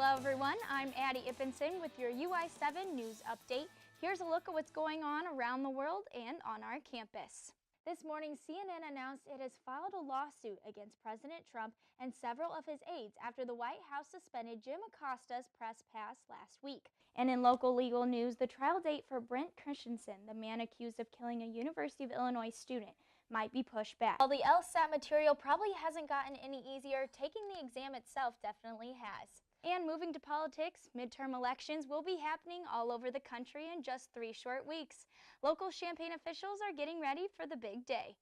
Hello everyone, I'm Adelinn Ippensen with your UI-7 news update. Here's a look at what's going on around the world and on our campus. This morning, CNN announced it has filed a lawsuit against President Trump and several of his aides after the White House suspended Jim Acosta's press pass last week. And in local legal news, the trial date for Brent Christensen, the man accused of killing a University of Illinois student, might be pushed back. While the LSAT material probably hasn't gotten any easier, taking the exam itself definitely has. And moving to politics, midterm elections will be happening all over the country in just 3 short weeks. Local Champaign officials are getting ready for the big day.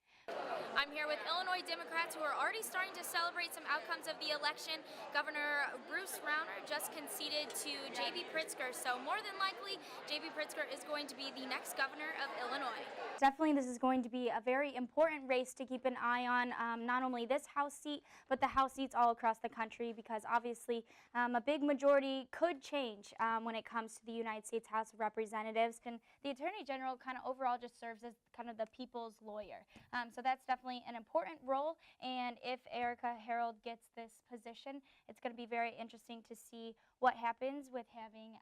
I'm here with Illinois Democrats who are already starting to celebrate some outcomes of the election. Governor Bruce Rauner just conceded to J.B. Pritzker, so more than likely, J.B. Pritzker is going to be the next governor of Illinois. Definitely this is going to be a very important race to keep an eye on, not only this House seat, but the House seats all across the country, because obviously a big majority could change when it comes to the United States House of Representatives. And the Attorney General kind of overall just serves as kind of the people's lawyer. So that's definitely an important role, and if Erica Harold gets this position, it's going to be very interesting to see what happens with having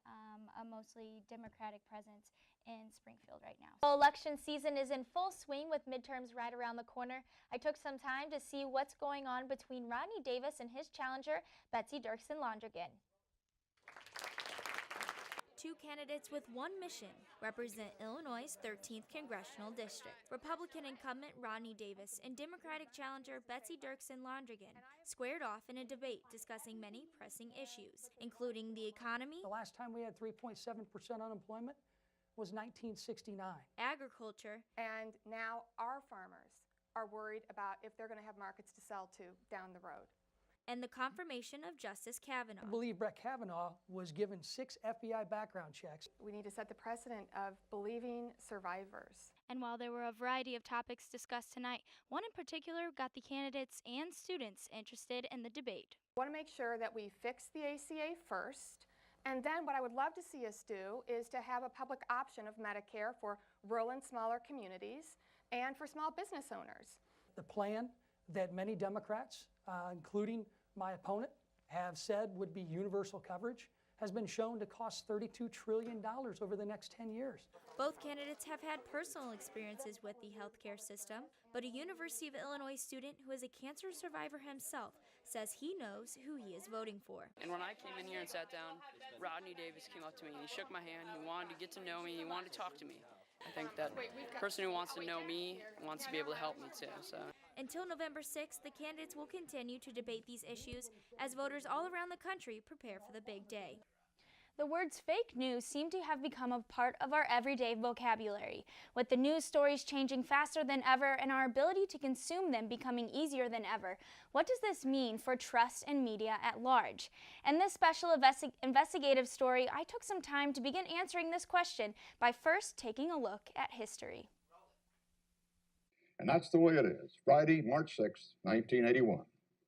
a mostly Democratic presence in Springfield right now. So election season is in full swing with midterms right around the corner. I took some time to see what's going on between Rodney Davis and his challenger, Betsy Dirksen-Londrigan. Two candidates with one mission represent Illinois' 13th Congressional District. Republican incumbent Rodney Davis and Democratic challenger Betsy Dirksen-Londrigan squared off in a debate discussing many pressing issues, including the economy. The last time we had 3.7% unemployment was 1969. Agriculture. And now our farmers are worried about if they're going to have markets to sell to down the road. And the confirmation of Justice Kavanaugh. I believe Brett Kavanaugh was given 6 FBI background checks. We need to set the precedent of believing survivors. And while there were a variety of topics discussed tonight, one in particular got the candidates and students interested in the debate. I want to make sure that we fix the ACA first, and then what I would love to see us do is to have a public option of Medicare for rural and smaller communities and for small business owners. The plan that many Democrats, including my opponent, have said would be universal coverage has been shown to cost $32 trillion over the next 10 years. Both candidates have had personal experiences with the healthcare system, but a University of Illinois student who is a cancer survivor himself says he knows who he is voting for. And when I came in here and sat down, Rodney Davis came up to me and he shook my hand. He wanted to get to know me. He wanted to talk to me. I think that person who wants to know me wants to be able to help me too. So. Until November 6th, the candidates will continue to debate these issues as voters all around the country prepare for the big day. The words fake news seem to have become a part of our everyday vocabulary, with the news stories changing faster than ever and our ability to consume them becoming easier than ever. What does this mean for trust in media at large? In this special investigative story, I took some time to begin answering this question by first taking a look at history. And that's the way it is. Friday, March 6, 1981.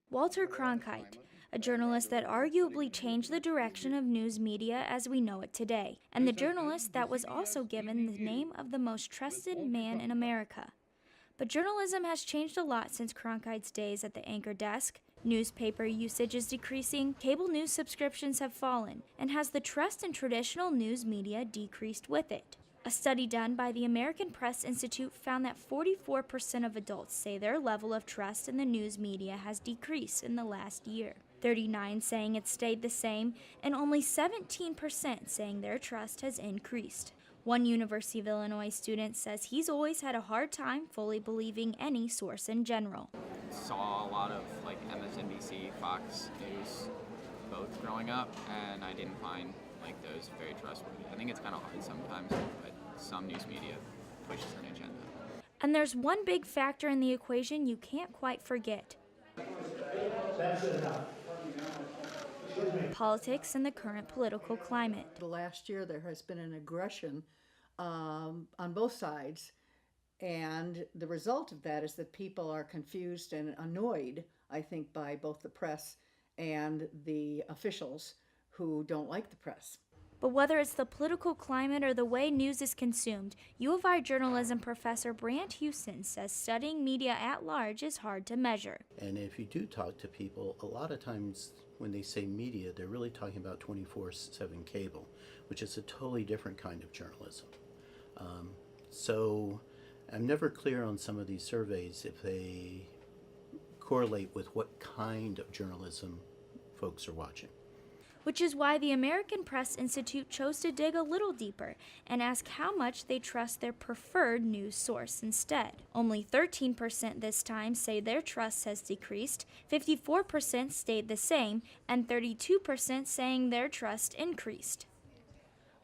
Walter Cronkite, a journalist that arguably changed the direction of news media as we know it today, and the journalist that was also given the name of the most trusted man in America. But journalism has changed a lot since Cronkite's days at the anchor desk. Newspaper usage is decreasing, cable news subscriptions have fallen, and has the trust in traditional news media decreased with it? A study done by the American Press Institute found that 44% of adults say their level of trust in the news media has decreased in the last year. 39% saying it stayed the same, and only 17% saying their trust has increased. One University of Illinois student says he's always had a hard time fully believing any source in general. Saw a lot of MSNBC, Fox News, both growing up, and I didn't find those very trustworthy. I think it's kind of hard sometimes, but some news media pushes an agenda. And there's one big factor in the equation you can't quite forget. Politics and the current political climate. The last year there has been an aggression on both sides, and the result of that is that people are confused and annoyed, I think, by both the press and the officials who don't like the press. But whether it's the political climate or the way news is consumed, U of I journalism professor Brant Houston says studying media at large is hard to measure. And if you do talk to people, a lot of times when they say media, they're really talking about 24/7 cable, which is a totally different kind of journalism. So I'm never clear on some of these surveys if they correlate with what kind of journalism folks are watching. Which is why the American Press Institute chose to dig a little deeper and ask how much they trust their preferred news source instead. Only 13% this time say their trust has decreased, 54% stayed the same, and 32% saying their trust increased.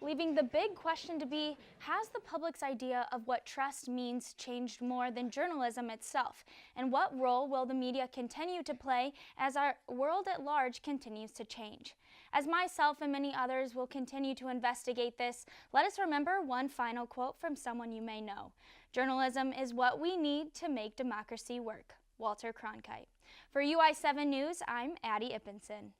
Leaving the big question to be, has the public's idea of what trust means changed more than journalism itself? And what role will the media continue to play as our world at large continues to change? As myself and many others will continue to investigate this, let us remember one final quote from someone you may know. Journalism is what we need to make democracy work. Walter Cronkite. For UI-7 News, I'm Adelinn Ippensen.